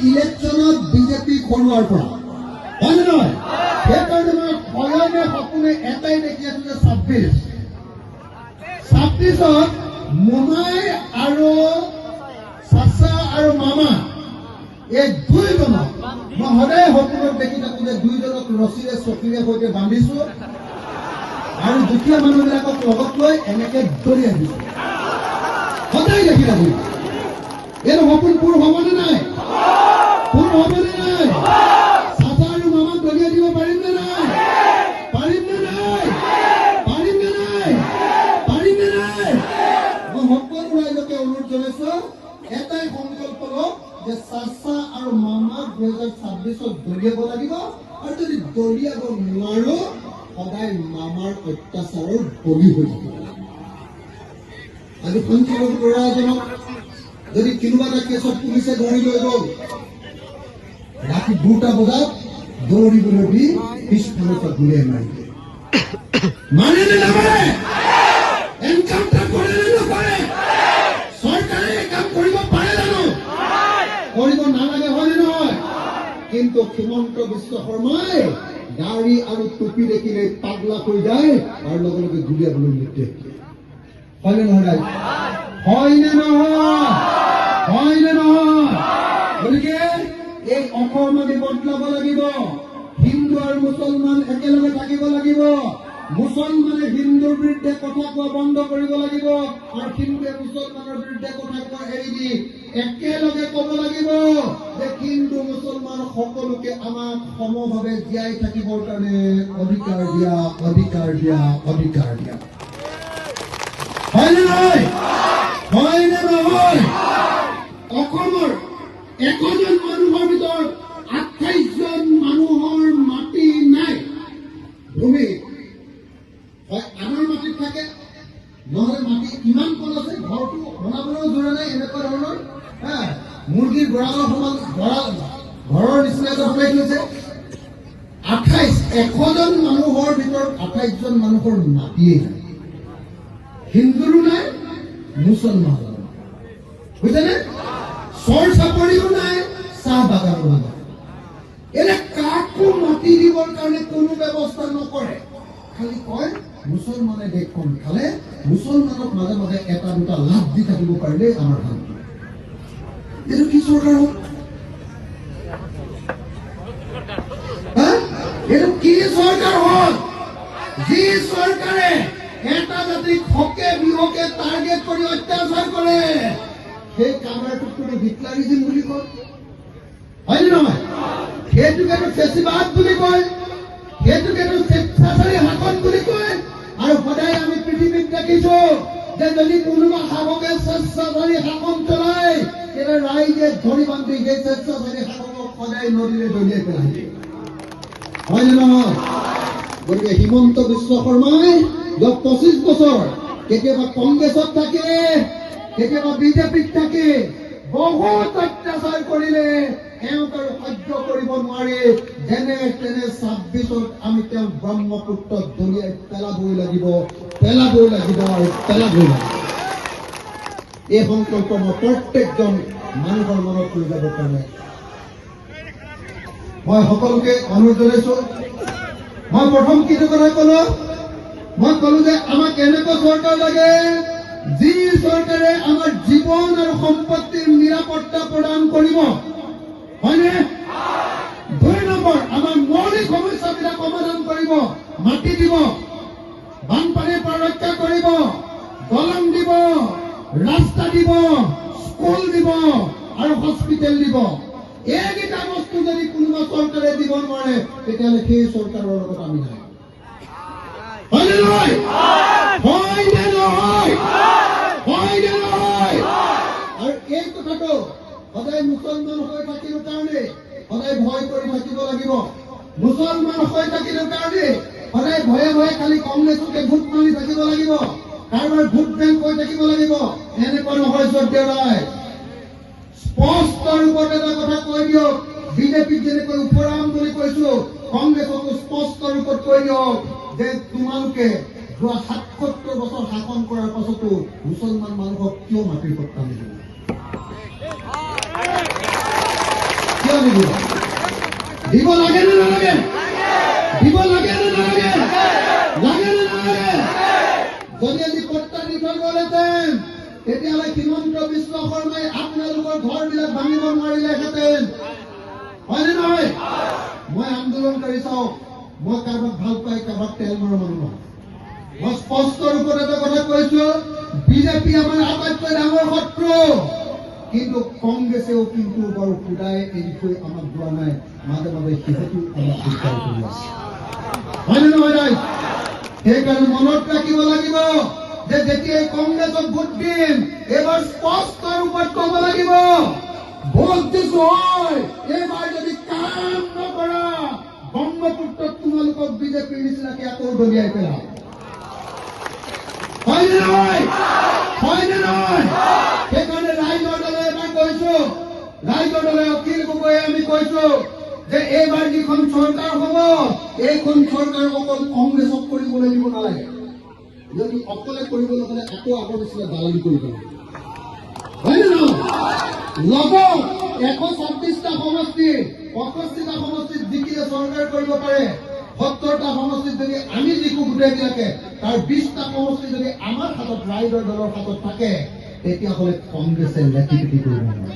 ইলেকশ্যনত বিজেপি খৰুৱাৰ পৰা হয় নে নহয়? সেইকাৰণে মই শয়নে সপোনে এটাই দেখি আছো যে 26ত মোমাই আৰু চাচা আৰু মামা এই দুইজনক মই সদায় সপোনত দেখি থাকো যে দুইজনক ৰছীৰে চকীৰে সৈতে বান্ধিছো আৰু দুখীয়া মানুহবিলাকক লগত লৈ এনেকে দলিয়াই দিছো। সদায় দেখি থাকো। এইটো সপোন পূৰ হ'বনে নাই? পূৰ হ'বনে নাই? চাচা আৰু মামাক দলিয়াই দিব পাৰিম নে নাই? পাৰিম নে নাই? পাৰিম নে নাই? পাৰিম নে নাই? মই সকলো ৰাইজকে অনুৰোধ জনাইছো এটাই সংকল্প লওক যে চাচা আৰু মামাক 2026ত দলিয়াব লাগিব আৰু যদি দলিয়াব নোৱাৰো সদায় মামাৰ অত্যাচাৰৰ বলি হৈ থাকিব। আজি পঞ্চায়ত ল'ৰা এজনক যদি কোনোবা এটা কেছত পুলিচে ধৰি লৈ গ'ল ৰাতি 2টা বজাত দৌৰিবলৈ দি পিছফালৰ পৰা গুলিয়াই মাৰি দিয়ে। মানে নে নামানে? এনকাউণ্টাৰ কৰে নে নকৰে? চৰকাৰে এই কাম কৰিব পাৰে জানো? কৰিব নালাগে হয় নে নহয়? কিন্তু হিমন্ত বিশ্ব শৰ্মাই দাড়ি আৰু টুপি দেখিলে পাগলা হৈ যায় আৰু লগে লগে গুলিয়াবলৈ নিৰ্দেশ দিয়ে। হয় নে নহয়? হয় নে নহয়? হয় নে নহয়? গতিকে এই অসম আমি বদলাব লাগিব। হিন্দু আৰু মুছলমান একেলগে থাকিব লাগিব। মুছলমানে হিন্দুৰ বিৰুদ্ধে কথা কোৱা বন্ধ কৰিব লাগিব আৰু হিন্দুৱে মুছলমানৰ বিৰুদ্ধে কথা কোৱা এৰি দি একেলগে ক'ব লাগিব যে হিন্দু মুছলমান সকলোকে আমাক সমভাৱে জীয়াই থাকিবৰ কাৰণে অধিকাৰ দিয়া, অধিকাৰ দিয়া, অধিকাৰ দিয়া। হয় নে নহয়? হয় নে নহয়? অসমৰ 100জন মানুহৰ ভিতৰত 28জন মানুহৰ মাটি নাই, ভূমি হয় আমাৰ মাটিত থাকে, নহলে মাটি কিমান কণ আছে ঘৰটো বনাবলৈও জোৰা নাই। এনেকুৱা ধৰণৰ মুৰ্গীৰ গঁৰালৰ সমান ঘৰৰ নিচিনা বনাই থৈছে। 100জন মানুহৰ ভিতৰত 28জন মানুহৰ মাটিয়েই নাই। হিন্দুৰো নাই, মুছলমানৰো নাই, বুজিছেনে? চৰ চাপৰিও নাই, চাহ বাগানো নাই। এনে কাকো মাটি দিবৰ কাৰণে কোনো ব্যৱস্থা নকৰে। খালি কয় মুছলমানে দেশখন খালে মুছলমানক মাজে মাজে এটা দুটা লাভ দি থাকিব পাৰিলে আমাৰ ভাল। এইটো কি চৰকাৰ হ'ল? এইটো কি চৰকাৰ হ'ল? যি চৰকাৰে এটা জাতিক হকে বিহকে টাৰ্গেট কৰি অত্যাচাৰ কৰে সেই কামাৰটোক তুমি ভিক্লাৰিজিম বুলি কয়। হয় নে নহয়? সেইটোকেতো ফেচিবাদ বুলি কয়, সেইটোকেতো স্বেচ্ছাচাৰী শাসন বুলি কয়। আৰু সদায় আমি পৃথিৱীত দেখিছো যে যদি কোনোবা শাসকে স্বেচ্ছাচাৰী শাসন চলায় তেতিয়া ৰাইজে ধৰি বান্ধি সেই স্বেচ্ছাচাৰী শাসকক সদায় নদীৰে দলিয়াই পেলাই দিয়ে। হয় নে নহয়? গতিকে হিমন্ত বিশ্ব শৰ্মাই 25 বছৰ কেতিয়াবা কংগ্ৰেছত থাকে, কেতিয়াবা বিজেপিত থাকে, বহুত অত্যাচাৰ কৰিলে তেওঁক আৰু সহ্য কৰিব নোৱাৰি যেনে তেনে 26ত আমি তেওঁক ব্ৰহ্মপুত্ৰত দলিয়াই পেলাবই লাগিব, পেলাবই লাগিব আৰু পেলাবই লাগিব। এই সংকল্প মই প্ৰত্যেকজন মানুহৰ মনত লৈ যাবৰ কাৰণে মই সকলোকে অনুৰোধ জনাইছো। মই প্ৰথম কিছু কথা কলো, মই কলো যে আমাক এনেকুৱা চৰকাৰ লাগে যি চৰকাৰে আমাৰ জীৱন আৰু সম্পত্তিৰ নিৰাপত্তা প্ৰদান কৰিব। হয়নে? 2 নম্বৰ, আমাৰ মৌলিক সমস্যাবিলাক সমাধান কৰিব। মাটি দিব, বানপানীৰ পৰা ৰক্ষা কৰিব, দলং দিব, ৰাস্তা দিব, স্কুল দিব আৰু হস্পিটেল দিব। এইকেইটা বস্তু যদি কোনোবা চৰকাৰে দিব নোৱাৰে তেতিয়াহ'লে সেই চৰকাৰৰ লগত আমি নাই। হয় নে নহয়? হয় নে নহয়? হয় নে নহয়? আৰু এই কথাটো সদায় মুছলমান হৈ থাকিব কাৰণে সদায় ভয় কৰি থাকিব লাগিব। মুছলমান হৈ থাকিব কাৰণে সদায় ভয়ে ভয়ে খালি কংগ্ৰেছকে ভোট মাৰি থাকিব লাগিব, কাৰোবাৰ ভোট বেংক হৈ থাকিব লাগিব। এনেকুৱা নহয় শ্ৰদ্ধেয়। স্পষ্ট ৰূপত এটা কথা কৈ দিয়ক, বিজেপিক যেনেকৈ উপৰাম বুলি কৈছো কংগ্ৰেছকো স্পষ্ট ৰূপত কৈ দিয়ক যে তোমালোকে যোৱা ৭৭ বছৰ শাসন কৰাৰ পাছতো মুছলমান মানুহক কিয় মাটিৰ পট্টা নিদিলা? নিদিব? দিব লাগে নে নালাগে? দিব লাগে নে নালাগে? লাগে নে নালাগে? যদি আজি পট্টা দি থৈ গ'লহেঁতেন তেতিয়াহ'লে হিমন্ত বিশ্ব শৰ্মাই আপোনালোকৰ ঘৰবিলাক ভাঙিব নোৱাৰিলেহেঁতেন, হয়নে নহয়? মই আন্দোলনকাৰী চাওক, মই কাৰোবাক ভাল পাই কাৰোবাক তেল মৰা মানুহ নহয়। মই স্পষ্ট ৰূপত এটা কথা কৈছো, বিজেপি আমাৰ আটাইতকৈ ডাঙৰ শত্ৰু, কিন্তু কংগ্ৰেছেও কিন্তু বাৰু সুদাই এৰি থৈ আমাক যোৱা নাই, মাজে মাজে সিহঁতো আমাক দিগদাৰ কৰি আছে, হয়নে নহয় ৰাইজ? সেইকাৰণে মনত ৰাখিব লাগিব যে যেতিয়াই কংগ্ৰেছক ভোট দিম, এইবাৰ স্পষ্ট ৰূপত ক'ব লাগিব, ভোট দিছো হয়, এইবাৰ যদি কাম নকৰা ব্ৰহ্মপুত্ৰত তোমালোকক বিজেপিৰ নিচিনাকে আকৌ দলিয়াই পেলাম, হয়নে নহয়? হয়নে নহয়? সেইকাৰণে ৰাইজৰ দলে এবাৰ কৈছো, ৰাইজৰ দলে অখিল গগৈয়ে আমি কৈছো যে এইবাৰ যিখন চৰকাৰ হ'ব, এইখন চৰকাৰ অকল কংগ্ৰেছক কৰিবলৈ দিব নালাগে। যদি অকলে কৰিবলৈ হ'লে আকৌ আগৰ নিচিনা দালালি কৰিব লাগে, হয়নে নহয়? লগত 126টা সমষ্টি, 65টা সমষ্টিত জিকিলে চৰকাৰ কৰিব পাৰে। 70টা সমষ্টিত যদি আমি জিকো গোটেইবিলাকে, তাৰ 20টা সমষ্টি যদি আমাৰ হাতত, ৰাইজৰ দলৰ হাতত থাকে, তেতিয়াহ'লে কংগ্ৰেছে লেখি পিটি কৰিব নোৱাৰে।